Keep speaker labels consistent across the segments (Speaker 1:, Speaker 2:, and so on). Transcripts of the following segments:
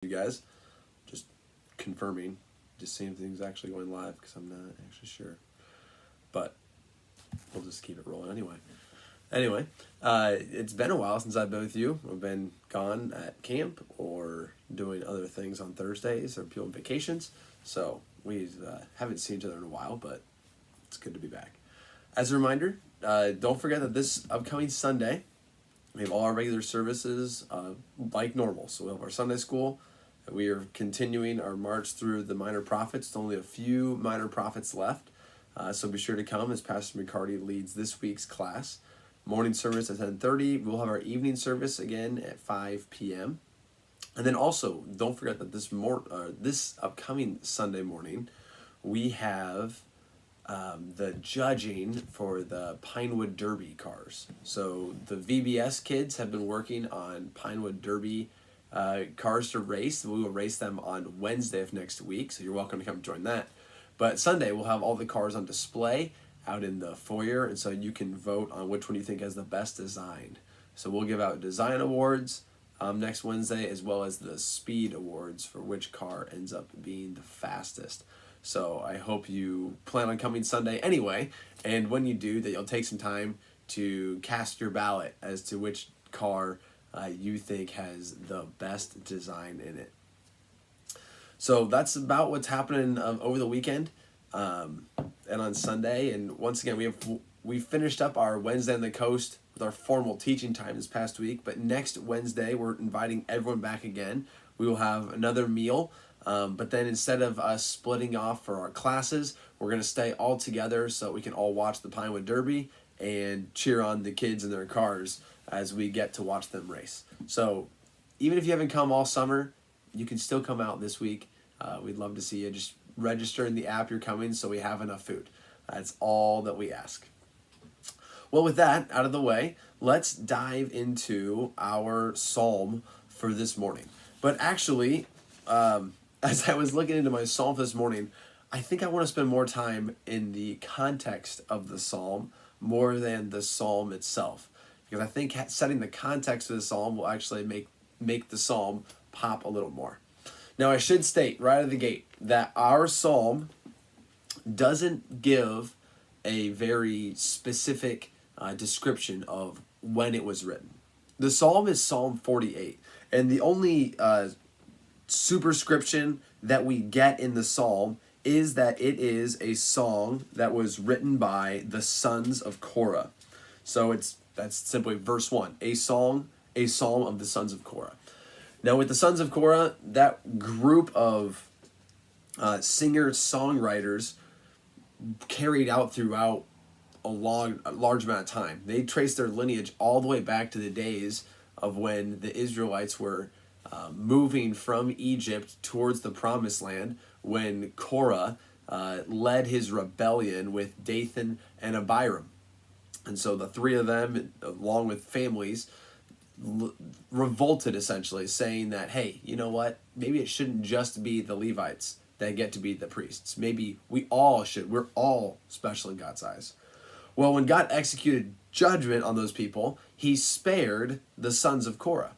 Speaker 1: you guys. Just confirming, just seeing if things actually going live because I'm not actually sure. But we'll just keep it rolling anyway. It's been a while since I've been with you. I've been gone at camp or doing other things on Thursdays or people on vacations. So we haven't seen each other in a while, but it's good to be back. As a reminder, don't forget that this upcoming Sunday, we have all our regular services like normal. So we have our Sunday school. We are continuing our march through the minor prophets. There's only a few minor prophets left. So be sure to come as Pastor McCarty leads this week's class. Morning service at 10:30. We'll have our evening service again at 5 p.m. And then also, don't forget that this upcoming Sunday morning, we have the judging for the Pinewood Derby cars. So the VBS kids have been working on Pinewood Derby cars to race. We will race them on Wednesday of next week, so you're welcome to come join that. But Sunday, we'll have all the cars on display out in the foyer, and so you can vote on which one you think has the best design. So we'll give out design awards next Wednesday, as well as the speed awards for which car ends up being the fastest. So I hope you plan on coming Sunday anyway, and when you do, that you'll take some time to cast your ballot as to which car you think has the best design in it. So that's about what's happening over the weekend and on Sunday. And once again, we finished up our Wednesday on the Coast with our formal teaching time this past week. But next Wednesday, we're inviting everyone back again. We will have another meal. But then instead of us splitting off for our classes, we're going to stay all together so we can all watch the Pinewood Derby and cheer on the kids in their cars as we get to watch them race. So even if you haven't come all summer, you can still come out this week. We'd love to see you. Just register in the app you're coming so we have enough food. That's all that we ask. Well, with that out of the way, let's dive into our psalm for this morning. But actually, as I was looking into my psalm this morning, I think I want to spend more time in the context of the psalm more than the psalm itself. Because I think setting the context of the psalm will actually make the psalm pop a little more. Now, I should state right out of the gate that our psalm doesn't give a very specific description of when it was written. The psalm is Psalm 48, and the only superscription that we get in the psalm is that it is a song that was written by the sons of Korah. So that's simply verse 1, a psalm of the sons of Korah. Now with the sons of Korah, that group of singer-songwriters carried out throughout a large amount of time. They trace their lineage all the way back to the days of when the Israelites were moving from Egypt towards the Promised Land, when Korah led his rebellion with Dathan and Abiram. And so the three of them, along with families, revolted essentially, saying that, hey, you know what? Maybe it shouldn't just be the Levites that get to be the priests. Maybe we all should. We're all special in God's eyes. Well, when God executed judgment on those people, he spared the sons of Korah.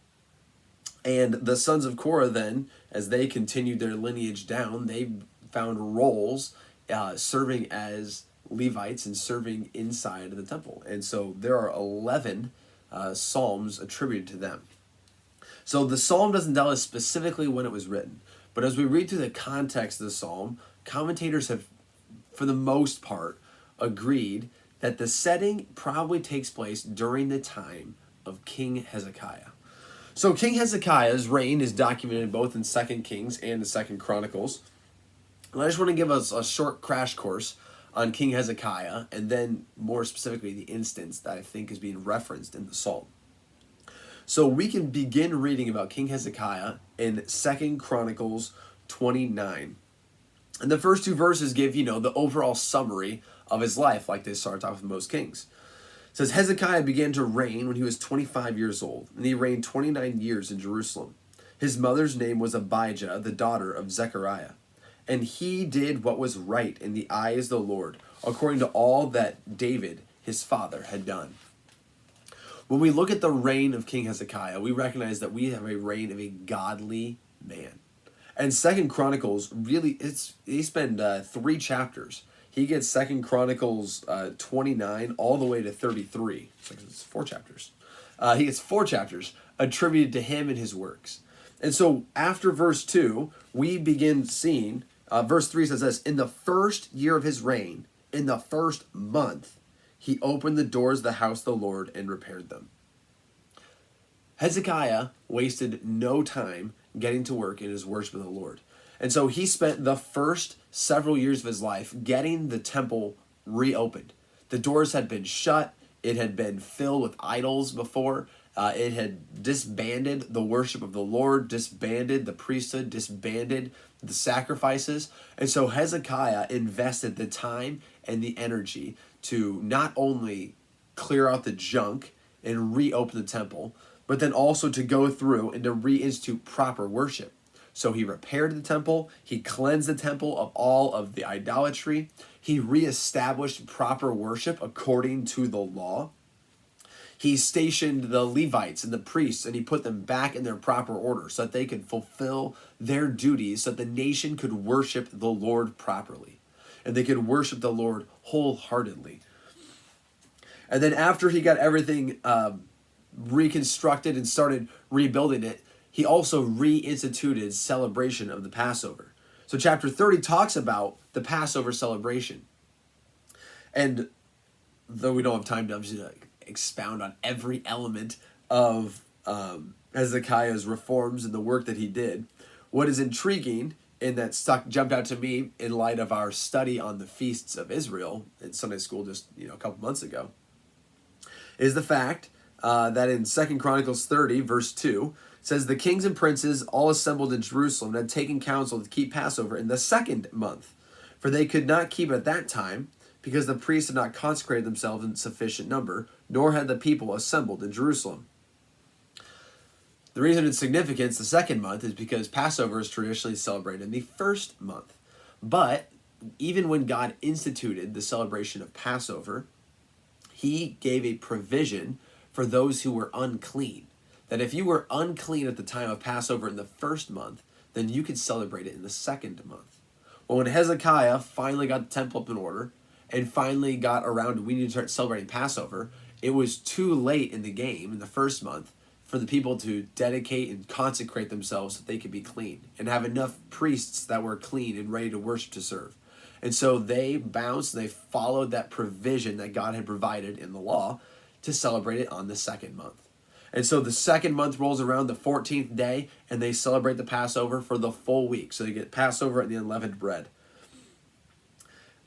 Speaker 1: And the sons of Korah then, as they continued their lineage down, they found roles serving as Levites and serving inside of the temple. And so there are 11 psalms attributed to them. So the psalm doesn't tell us specifically when it was written. But as we read through the context of the psalm, commentators have, for the most part, agreed that the setting probably takes place during the time of King Hezekiah. So King Hezekiah's reign is documented both in 2 Kings and the 2 Chronicles. And I just want to give us a short crash course on King Hezekiah, and then more specifically the instance that I think is being referenced in the psalm. So we can begin reading about King Hezekiah in 2 Chronicles 29. And the first two verses give, the overall summary of his life, like they start off with most kings. It says, Hezekiah began to reign when he was 25 years old, and he reigned 29 years in Jerusalem. His mother's name was Abijah, the daughter of Zechariah. And he did what was right in the eyes of the Lord, according to all that David, his father, had done. When we look at the reign of King Hezekiah, we recognize that we have a reign of a godly Man. And Second Chronicles really, he spent 3 chapters. He gets Second Chronicles 29 all the way to 33. It's 4 chapters. He gets 4 chapters attributed to him and his works. And so after verse 2, we begin seeing, verse 3 says this, in the first year of his reign, in the first month, he opened the doors of the house of the Lord and repaired them. Hezekiah wasted no time getting to work in his worship of the Lord. And so he spent the first several years of his life getting the temple reopened. The doors had been shut. It had been filled with idols before. It had disbanded the worship of the Lord, disbanded the priesthood, disbanded the sacrifices. And so Hezekiah invested the time and the energy to not only clear out the junk and reopen the temple, but then also to go through and to reinstitute proper worship. So he repaired the temple, he cleansed the temple of all of the idolatry, he reestablished proper worship according to the law. He stationed the Levites and the priests, and he put them back in their proper order so that they could fulfill their duties, so that the nation could worship the Lord properly, and they could worship the Lord wholeheartedly. And then after he got everything reconstructed and started rebuilding it, he also reinstituted celebration of the Passover. So chapter 30 talks about the Passover celebration. And though we don't have time to obviously expound on every element of Hezekiah's reforms and the work that he did, what is intriguing and that jumped out to me in light of our study on the feasts of Israel in Sunday school just a couple months ago, is the fact that in 2 Chronicles 30, verse 2, says, the kings and princes all assembled in Jerusalem and had taken counsel to keep Passover in the 2nd month, for they could not keep it at that time, because the priests had not consecrated themselves in sufficient number, nor had the people assembled in Jerusalem. The reason it's significant, the 2nd month, is because Passover is traditionally celebrated in the 1st month. But even when God instituted the celebration of Passover, he gave a provision for those who were unclean. That if you were unclean at the time of Passover in the 1st month, then you could celebrate it in the 2nd month. Well, when Hezekiah finally got the temple up in order and finally got around to we need to start celebrating Passover, it was too late in the game in the 1st month for the people to dedicate and consecrate themselves so that they could be clean and have enough priests that were clean and ready to worship, to serve. And so they bounced and they followed that provision that God had provided in the law to celebrate it on the 2nd month. And so the 2nd month rolls around, the 14th day, and they celebrate the Passover for the full week. So they get Passover and the unleavened bread.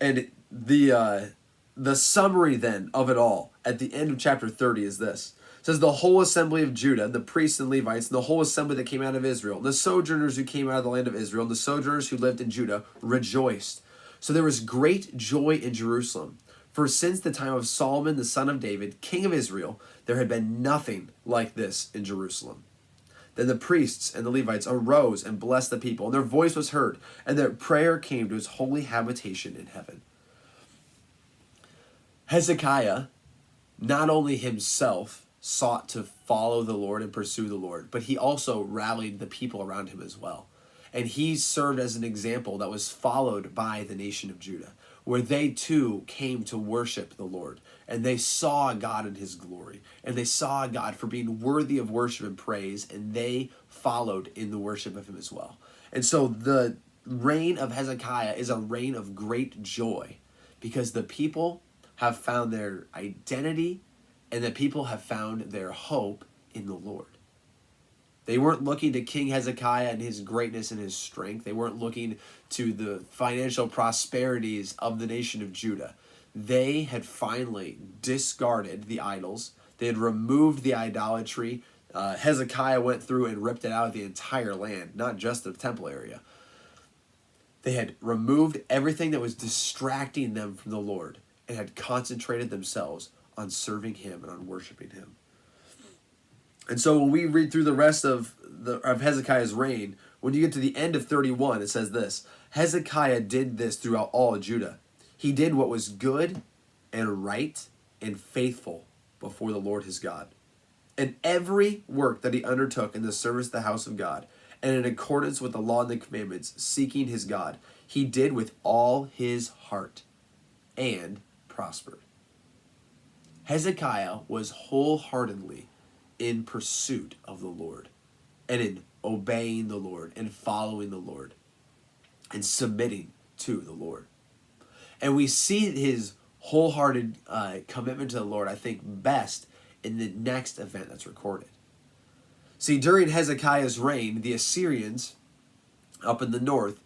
Speaker 1: And the summary then of it all at the end of chapter 30 is this. It says, the whole assembly of Judah, the priests and Levites, and the whole assembly that came out of Israel, the sojourners who came out of the land of Israel, and the sojourners who lived in Judah rejoiced. So there was great joy in Jerusalem. For since the time of Solomon, the son of David, king of Israel, there had been nothing like this in Jerusalem. Then the priests and the Levites arose and blessed the people, and their voice was heard, and their prayer came to his holy habitation in heaven. Hezekiah, not only himself sought to follow the Lord and pursue the Lord, but he also rallied the people around him as well. And he served as an example that was followed by the nation of Judah, where they too came to worship the Lord. And they saw God in his glory. And they saw God for being worthy of worship and praise. And they followed in the worship of him as well. And so the reign of Hezekiah is a reign of great joy, because the people have found their identity and the people have found their hope in the Lord. They weren't looking to King Hezekiah and his greatness and his strength. They weren't looking to the financial prosperities of the nation of Judah. They had finally discarded the idols. They had removed the idolatry. Hezekiah went through and ripped it out of the entire land, not just the temple area. They had removed everything that was distracting them from the Lord and had concentrated themselves on serving him and on worshiping him. And so when we read through the rest of Hezekiah's reign, when you get to the end of 31, it says this: Hezekiah did this throughout all Judah. He did what was good and right and faithful before the Lord his God. And every work that he undertook in the service of the house of God, and in accordance with the law and the commandments, seeking his God. He did with all his heart and prospered. Hezekiah was wholeheartedly in pursuit of the Lord and in obeying the Lord and following the Lord and submitting to the Lord. And we see his wholehearted commitment to the Lord, I think, best in the next event that's recorded. See, during Hezekiah's reign, the Assyrians up in the north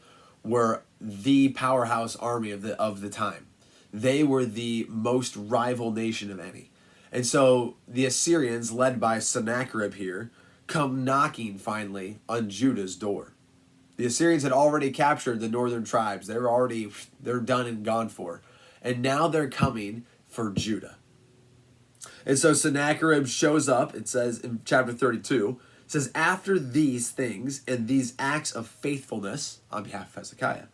Speaker 1: were the powerhouse army of the time. They were the most rival nation of any. And so the Assyrians, led by Sennacherib here, come knocking finally on Judah's door. The Assyrians had already captured the northern tribes. They're done and gone for. And now they're coming for Judah. And so Sennacherib shows up, it says in chapter 32, it says, after these things and these acts of faithfulness on behalf of Hezekiah,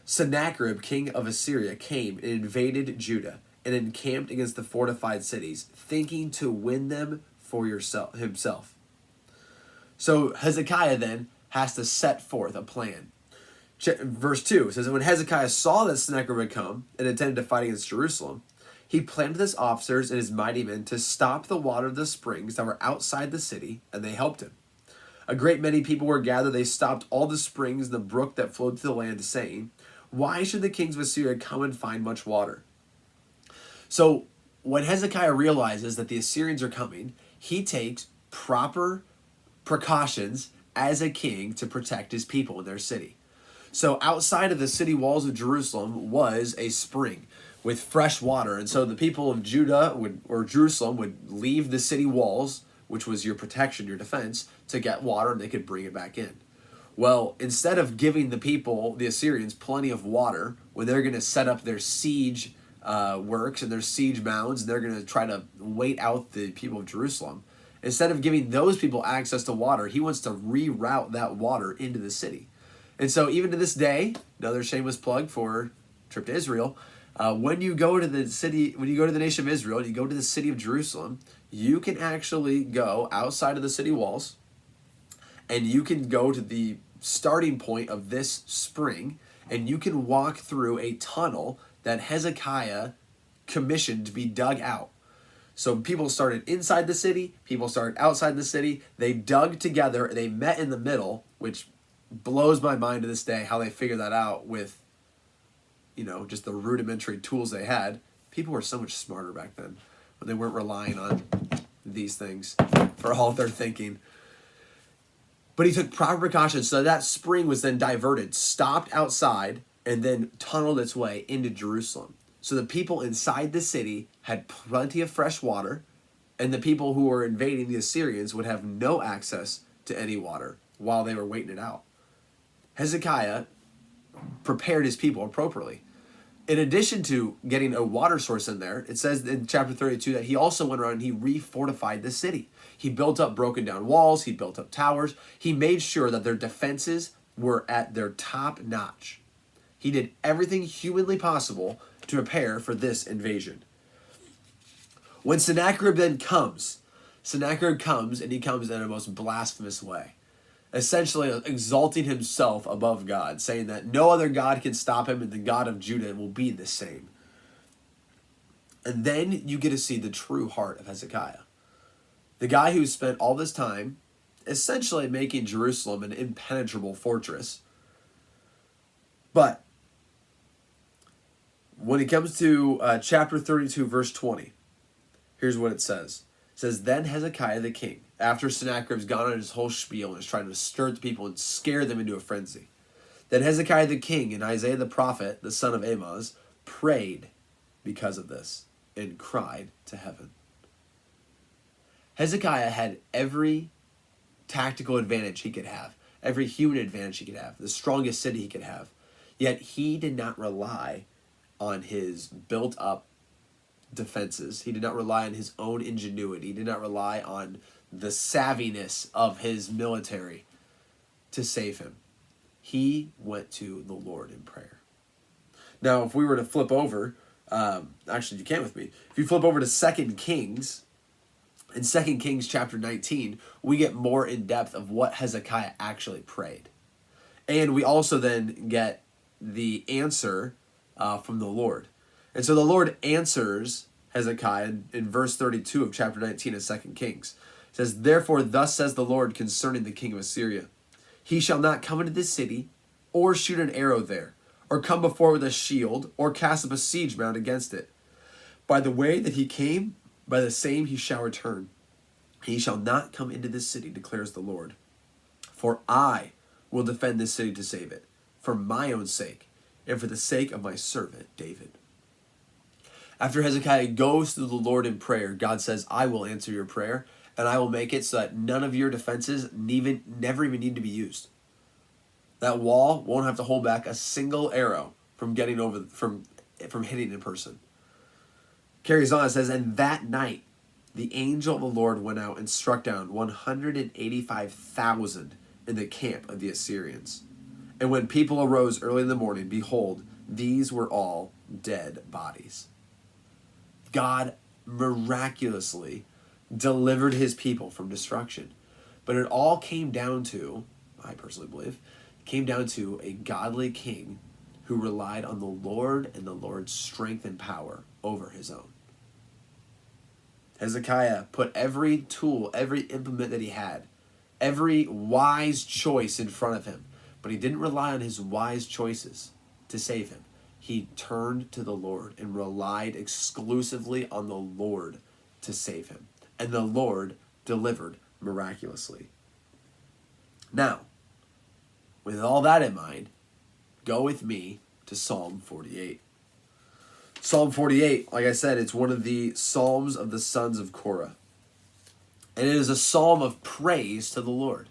Speaker 1: Sennacherib, king of Assyria, came and invaded Judah and encamped against the fortified cities, thinking to win them for himself. So Hezekiah then has to set forth a plan. Verse 2 says, when Hezekiah saw that Sennacherib had come and intended to fight against Jerusalem, he planned with his officers and his mighty men to stop the water of the springs that were outside the city, and they helped him. A great many people were gathered. They stopped all the springs and the brook that flowed through the land, saying, why should the kings of Assyria come and find much water? So when Hezekiah realizes that the Assyrians are coming, he takes proper precautions as a king to protect his people in their city. So outside of the city walls of Jerusalem was a spring with fresh water. And so the people of Jerusalem would leave the city walls, which was your protection, your defense, to get water, and they could bring it back in. Well, instead of giving the people, the Assyrians, plenty of water, when they're going to set up their siege works and their siege mounds, and they're going to try to wait out the people of Jerusalem, instead of giving those people access to water, he wants to reroute that water into the city. And so even to this day, another shameless plug for trip to Israel, when you go to the city, when you go to the nation of Israel, and you go to the city of Jerusalem, you can actually go outside of the city walls, and you can go to the starting point of this spring, and you can walk through a tunnel that Hezekiah commissioned to be dug out. So people started inside the city, people started outside the city, they dug together, they met in the middle, which blows my mind to this day how they figured that out with, just the rudimentary tools they had. People were so much smarter back then when they weren't relying on these things for all their thinking. But he took proper precautions so that spring was then diverted, stopped outside, and then tunneled its way into Jerusalem. So the people inside the city had plenty of fresh water, and the people who were invading, the Assyrians, would have no access to any water while they were waiting it out. Hezekiah prepared his people appropriately. In addition to getting a water source in there, it says in chapter 32 that he also went around and he refortified the city. He built up broken down walls, he built up towers, he made sure that their defenses were at their top notch. He did everything humanly possible to prepare for this invasion. When Sennacherib then comes, and he comes in a most blasphemous way, essentially exalting himself above God, saying that no other God can stop him and the God of Judah will be the same. And then you get to see the true heart of Hezekiah. The guy who spent all this time essentially making Jerusalem an impenetrable fortress. But when it comes to chapter 32, verse 20, here's what it says. It says, then Hezekiah the king, after Sennacherib's gone on his whole spiel and is trying to stir the people and scare them into a frenzy, then Hezekiah the king and Isaiah the prophet, the son of Amoz, prayed because of this and cried to heaven. Hezekiah had every tactical advantage he could have, every human advantage he could have, the strongest city he could have, yet he did not rely on his built-up defenses. He did not rely on his own ingenuity. He did not rely on the savviness of his military to save him. He went to the Lord in prayer. Now, if we were to flip over, actually you can't with me. If you flip over to 2 Kings In 2 Kings chapter 19, we get more in depth of what Hezekiah actually prayed. And we also then get the answer from the Lord. And so the Lord answers Hezekiah in verse 32 of chapter 19 of 2 Kings. It says, "Therefore thus says the Lord concerning the king of Assyria, he shall not come into this city, or shoot an arrow there, or come before with a shield, or cast up a siege mound against it. By the way that he came, by the same he shall return. He shall not come into this city, declares the Lord. For I will defend this city to save it, for my own sake, and for the sake of my servant David." After Hezekiah goes to the Lord in prayer, God says, "I will answer your prayer, and I will make it so that none of your defenses never even need to be used. That wall won't have to hold back a single arrow from getting over from hitting a person." Carries on, it says, "And that night the angel of the Lord went out and struck down 185,000 in the camp of the Assyrians. And when people arose early in the morning, behold, these were all dead bodies." God miraculously delivered his people from destruction. But it all came down to, I personally believe, came down to a godly king who relied on the Lord and the Lord's strength and power over his own. Hezekiah put every tool, every implement that he had, every wise choice in front of him, but he didn't rely on his wise choices to save him. He turned to the Lord and relied exclusively on the Lord to save him. And the Lord delivered miraculously. Now, with all that in mind, go with me to Psalm 48. Psalm 48, like I said, it's one of the Psalms of the sons of Korah. And it is a psalm of praise to the Lord.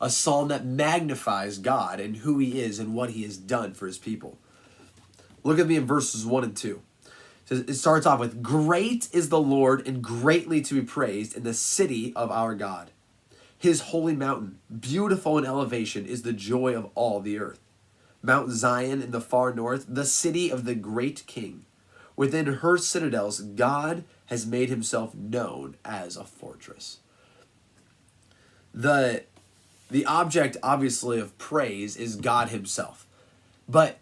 Speaker 1: A psalm that magnifies God and who he is and what he has done for his people. Look at me in verses 1 and 2. It starts off with, "Great is the Lord and greatly to be praised in the city of our God. His holy mountain, beautiful in elevation, is the joy of all the earth. Mount Zion in the far north, the city of the great king. Within her citadels, God has made himself known as a fortress." The object, obviously, of praise is God himself. But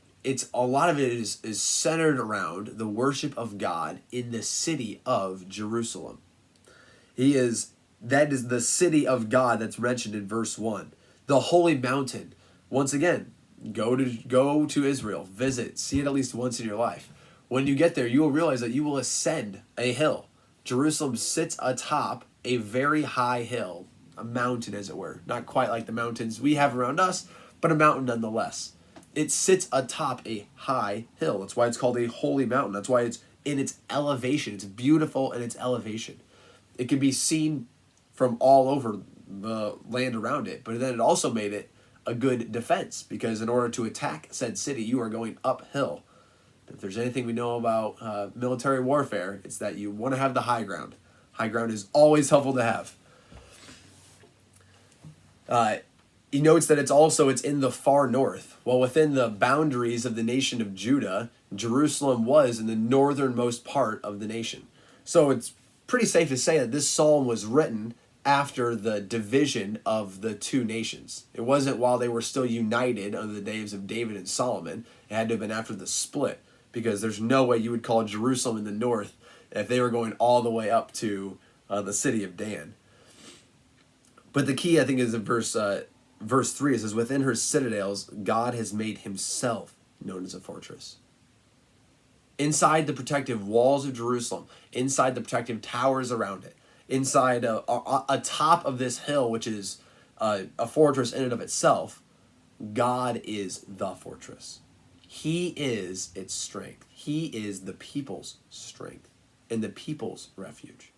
Speaker 1: a lot of it is centered around the worship of God in the city of Jerusalem. That is the city of God that's mentioned in verse 1. The holy mountain. Once again, go to Israel, visit, see it at least once in your life. When you get there, you will realize that you will ascend a hill. Jerusalem sits atop a very high hill, a mountain as it were. Not quite like the mountains we have around us, but a mountain nonetheless. It sits atop a high hill. That's why it's called a holy mountain. That's why it's in its elevation. It's beautiful in its elevation. It can be seen from all over the land around it, but then it also made it a good defense, because in order to attack said city, you are going uphill. If there's anything we know about military warfare, it's that you want to have the high ground. High ground is always helpful to have. He notes that it's in the far north. Well, within the boundaries of the nation of Judah, Jerusalem was in the northernmost part of the nation. So it's pretty safe to say that this psalm was written after the division of the two nations. It wasn't while they were still united under the days of David and Solomon. It had to have been after the split, because there's no way you would call Jerusalem in the north if they were going all the way up to the city of Dan. But the key, I think, is in verse 3. It says, "Within her citadels, God has made himself known as a fortress." Inside the protective walls of Jerusalem, inside the protective towers around it, inside atop of this hill, which is a fortress in and of itself, God is the fortress. He is its strength. He is the people's strength and the people's refuge,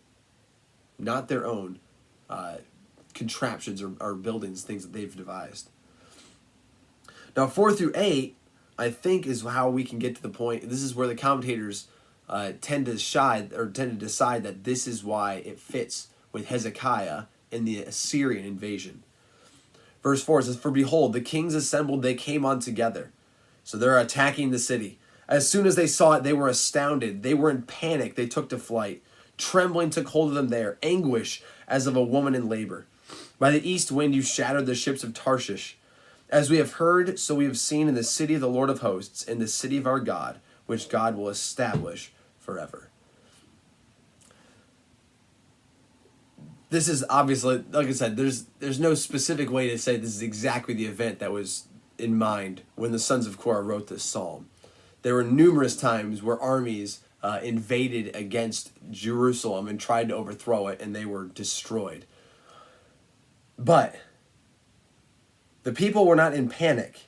Speaker 1: not their own contraptions or buildings, things that they've devised. Now, 4 through 8, I think, is how we can get to the point. This is where the commentators tend to decide that this is why it fits with Hezekiah in the Assyrian invasion. Verse 4 says, "For behold, the kings assembled, they came on together." So they're attacking the city. "As soon as they saw it, they were astounded. They were in panic. They took to flight. Trembling took hold of them there, anguish as of a woman in labor. By the east wind you shattered the ships of Tarshish. As we have heard, so we have seen in the city of the Lord of hosts, in the city of our God, which God will establish forever. This is obviously, like I said, there's no specific way to say this is exactly the event that was in mind when the sons of Korah wrote this psalm. There were numerous times where armies invaded against Jerusalem and tried to overthrow it, and they were destroyed. But the people were not in panic.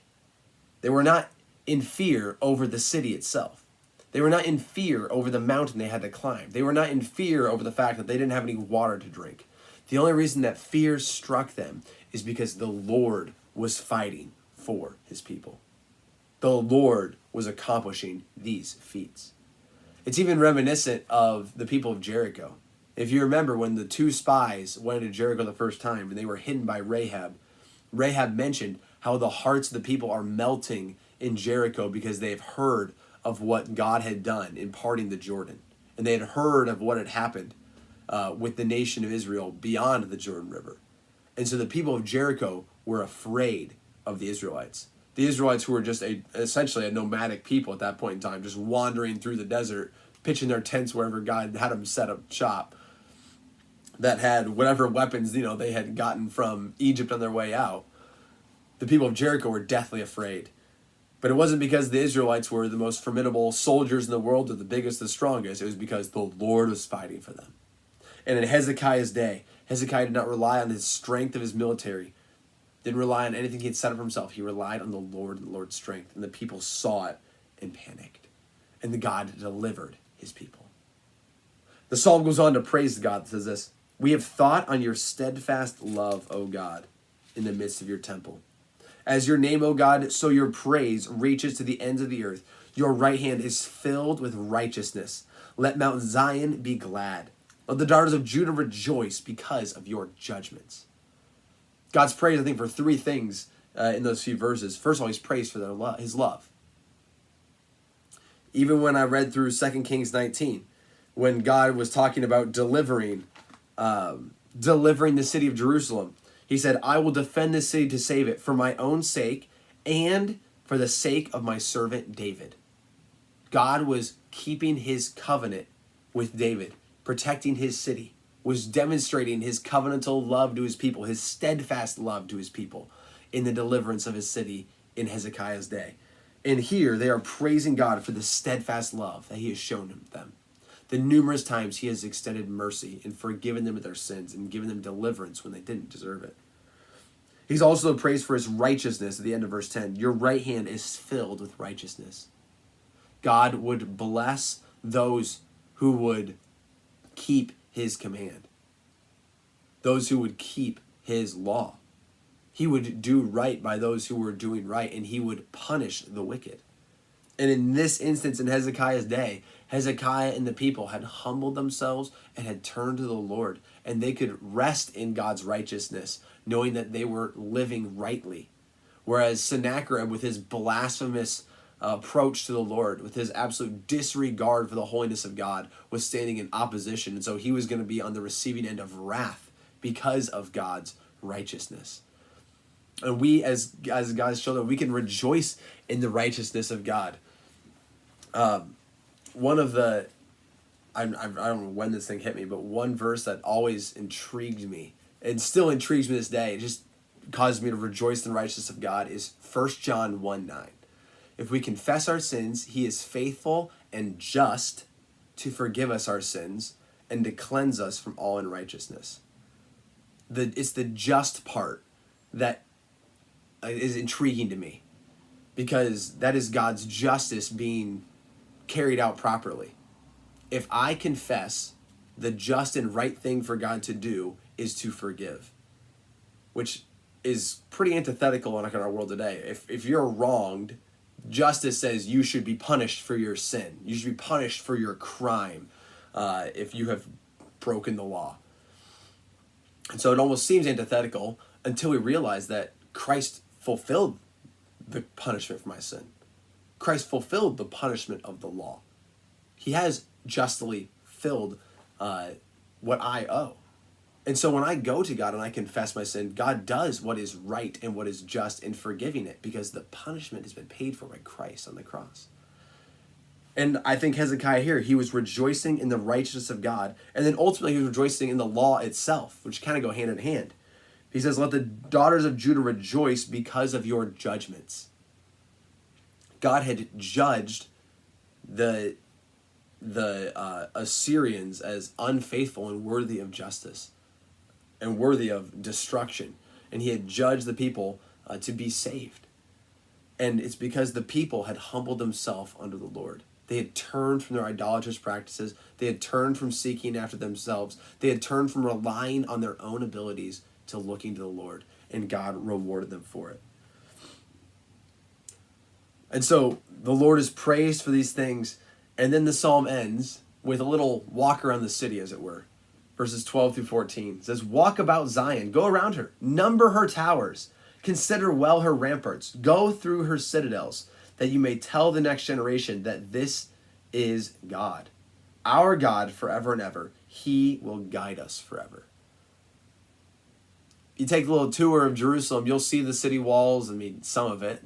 Speaker 1: They were not in fear over the city itself. They were not in fear over the mountain they had to climb. They were not in fear over the fact that they didn't have any water to drink. The only reason that fear struck them is because the Lord was fighting for his people. The Lord was accomplishing these feats. It's even reminiscent of the people of Jericho. If you remember when the two spies went into Jericho the first time and they were hidden by Rahab, Rahab mentioned how the hearts of the people are melting in Jericho because they have heard of what God had done in parting the Jordan. And they had heard of what had happened with the nation of Israel beyond the Jordan River. And so the people of Jericho were afraid of the Israelites. The Israelites, who were just essentially a nomadic people at that point in time, just wandering through the desert, pitching their tents wherever God had them set up shop, that had whatever weapons, they had gotten from Egypt on their way out. The people of Jericho were deathly afraid. But it wasn't because the Israelites were the most formidable soldiers in the world or the biggest, the strongest. It was because the Lord was fighting for them. And in Hezekiah's day, Hezekiah did not rely on the strength of his military. Didn't rely on anything he had set up for himself. He relied on the Lord and the Lord's strength. And the people saw it and panicked. And the God delivered his people. The psalm goes on to praise God. It says this: "We have thought on your steadfast love, O God, in the midst of your temple. As your name, O God, so your praise reaches to the ends of the earth. Your right hand is filled with righteousness. Let Mount Zion be glad. Let the daughters of Judah rejoice because of your judgments." God's praised, I think, for three things in those few verses. First of all, he's praised for his love. Even when I read through 2 Kings 19, when God was talking about delivering the city of Jerusalem, he said, "I will defend this city to save it for my own sake and for the sake of my servant David." God was keeping his covenant with David, protecting his city, was demonstrating his covenantal love to his people, his steadfast love to his people in the deliverance of his city in Hezekiah's day. And here they are praising God for the steadfast love that he has shown them. The numerous times he has extended mercy and forgiven them of their sins and given them deliverance when they didn't deserve it. He's also praised for his righteousness at the end of verse 10. Your right hand is filled with righteousness. God would bless those who would keep his command, those who would keep his law. He would do right by those who were doing right, and he would punish the wicked. And in this instance, in Hezekiah's day, Hezekiah and the people had humbled themselves and had turned to the Lord, and they could rest in God's righteousness, knowing that they were living rightly. Whereas Sennacherib, with his blasphemous approach to the Lord, with his absolute disregard for the holiness of God, was standing in opposition. And so he was going to be on the receiving end of wrath because of God's righteousness. And we, as God's children, we can rejoice in the righteousness of God. One of the, I don't know when this thing hit me, but one verse that always intrigued me, and still intrigues me this day, it just causes me to rejoice in the righteousness of God, is 1 John 1:9. If we confess our sins, he is faithful and just to forgive us our sins and to cleanse us from all unrighteousness. It's the just part that is intriguing to me, because that is God's justice being carried out properly. If I confess, the just and right thing for God to do is to forgive, which is pretty antithetical in our world today. If you're wronged, justice says you should be punished for your sin. You should be punished for your crime if you have broken the law. And so it almost seems antithetical until we realize that Christ fulfilled the punishment for my sin. Christ fulfilled the punishment of the law. He has justly filled what I owe. And so when I go to God and I confess my sin, God does what is right and what is just in forgiving it, because the punishment has been paid for by Christ on the cross. And I think Hezekiah here, he was rejoicing in the righteousness of God, and then ultimately he was rejoicing in the law itself, which kind of go hand in hand. He says, let the daughters of Judah rejoice because of your judgments. God had judged the Assyrians as unfaithful and worthy of justice and worthy of destruction. And he had judged the people to be saved. And it's because the people had humbled themselves under the Lord. They had turned from their idolatrous practices. They had turned from seeking after themselves. They had turned from relying on their own abilities to looking to the Lord. And God rewarded them for it. And so the Lord is praised for these things. And then the psalm ends with a little walk around the city, as it were. Verses 12 through 14. It says, walk about Zion, go around her, number her towers, consider well her ramparts, go through her citadels, that you may tell the next generation that this is God. Our God forever and ever. He will guide us forever. You take a little tour of Jerusalem, you'll see the city walls. I mean, some of it,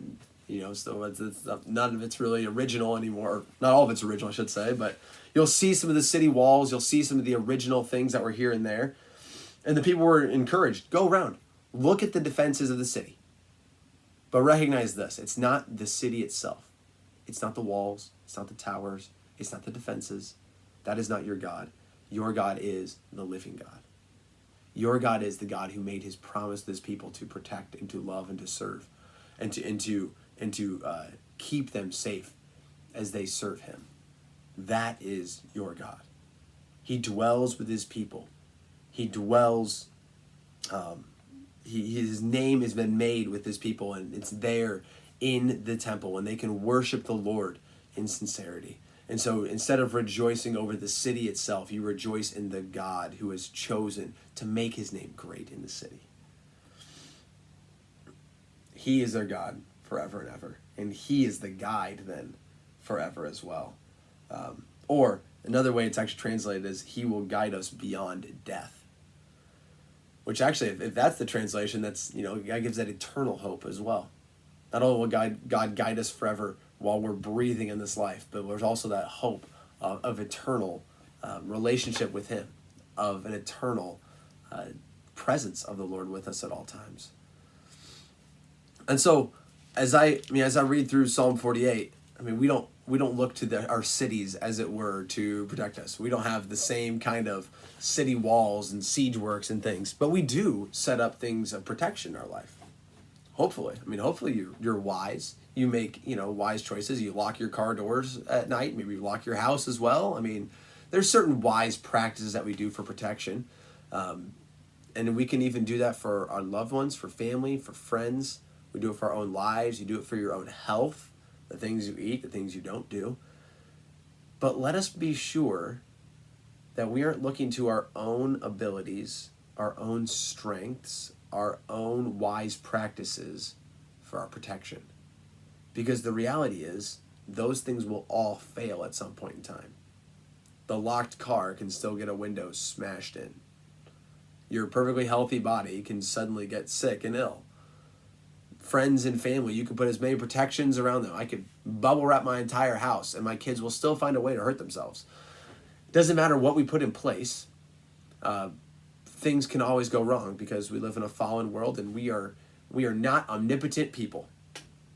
Speaker 1: so it's none of it's really original anymore. Not all of it's original, I should say, but you'll see some of the city walls. You'll see some of the original things that were here and there. And the people were encouraged, go around, look at the defenses of the city. But recognize this, it's not the city itself. It's not the walls. It's not the towers. It's not the defenses. That is not your God. Your God is the living God. Your God is the God who made his promise to his people to protect and to love and to serve and to keep them safe as they serve him. That is your God. He dwells with his people. He dwells, his name has been made with his people, and it's there in the temple, and they can worship the Lord in sincerity. And so instead of rejoicing over the city itself, you rejoice in the God who has chosen to make his name great in the city. He is our God forever and ever. And he is the guide then forever as well. Or another way it's actually translated is he will guide us beyond death. Which actually, if that's the translation, that's, God gives that eternal hope as well. Not only will God guide us forever while we're breathing in this life, but there's also that hope of eternal relationship with him, of an eternal presence of the Lord with us at all times. And so, as I read through Psalm 48, we don't look to our cities, as it were, to protect us. We don't have the same kind of city walls and siege works and things, but we do set up things of protection in our life. Hopefully. Hopefully you're wise. You make, wise choices. You lock your car doors at night. Maybe you lock your house as well. There's certain wise practices that we do for protection. And we can even do that for our loved ones, for family, for friends. We do it for our own lives. You do it for your own health, the things you eat, the things you don't do. But let us be sure that we aren't looking to our own abilities, our own strengths, our own wise practices for our protection. Because the reality is, those things will all fail at some point in time. The locked car can still get a window smashed in. Your perfectly healthy body can suddenly get sick and ill. Friends and family, you can put as many protections around them. I could bubble wrap my entire house and my kids will still find a way to hurt themselves. It doesn't matter what we put in place. Things can always go wrong because we live in a fallen world, and we are not omnipotent people,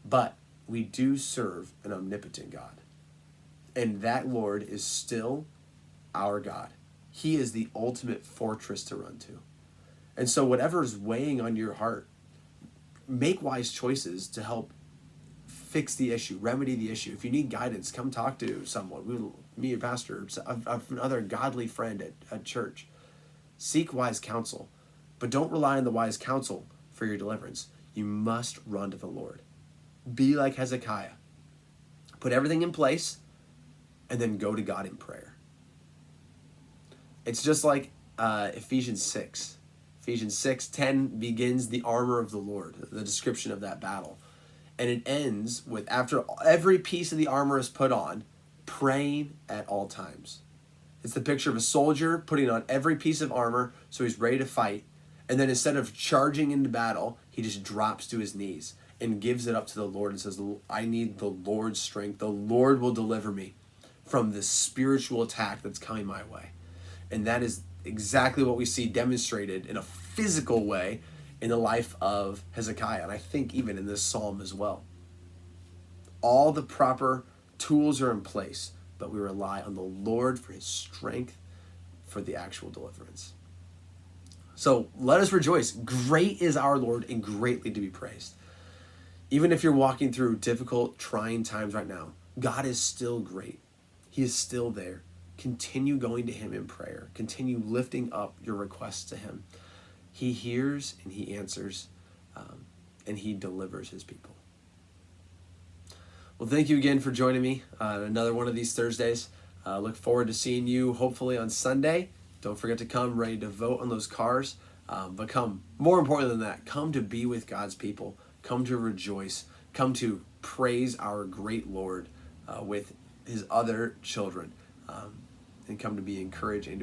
Speaker 1: but we do serve an omnipotent God. And that Lord is still our God. He is the ultimate fortress to run to. And so whatever is weighing on your heart, make wise choices to help fix the issue, remedy the issue. If you need guidance, come talk to someone. Me, your pastor, another godly friend at church. Seek wise counsel, but don't rely on the wise counsel for your deliverance. You must run to the Lord. Be like Hezekiah. Put everything in place and then go to God in prayer. It's just like Ephesians 6. Ephesians 6:10 begins the armor of the Lord, the description of that battle. And it ends with, after every piece of the armor is put on, praying at all times. It's the picture of a soldier putting on every piece of armor so he's ready to fight. And then instead of charging into battle, he just drops to his knees and gives it up to the Lord and says, I need the Lord's strength. The Lord will deliver me from this spiritual attack that's coming my way. And that is exactly what we see demonstrated in a physical way in the life of Hezekiah. And I think even in this psalm as well. All the proper tools are in place, but we rely on the Lord for his strength for the actual deliverance. So let us rejoice. Great is our Lord and greatly to be praised. Even if you're walking through difficult, trying times right now, God is still great. He is still there. Continue going to him in prayer. Continue lifting up your requests to him. He hears and he answers, and he delivers his people. Well, thank you again for joining me on another one of these Thursdays. Look forward to seeing you hopefully on Sunday. Don't forget to come ready to vote on those cars. But come, more important than that, come to be with God's people. Come to rejoice. Come to praise our great Lord with his other children. And come to be encouraged and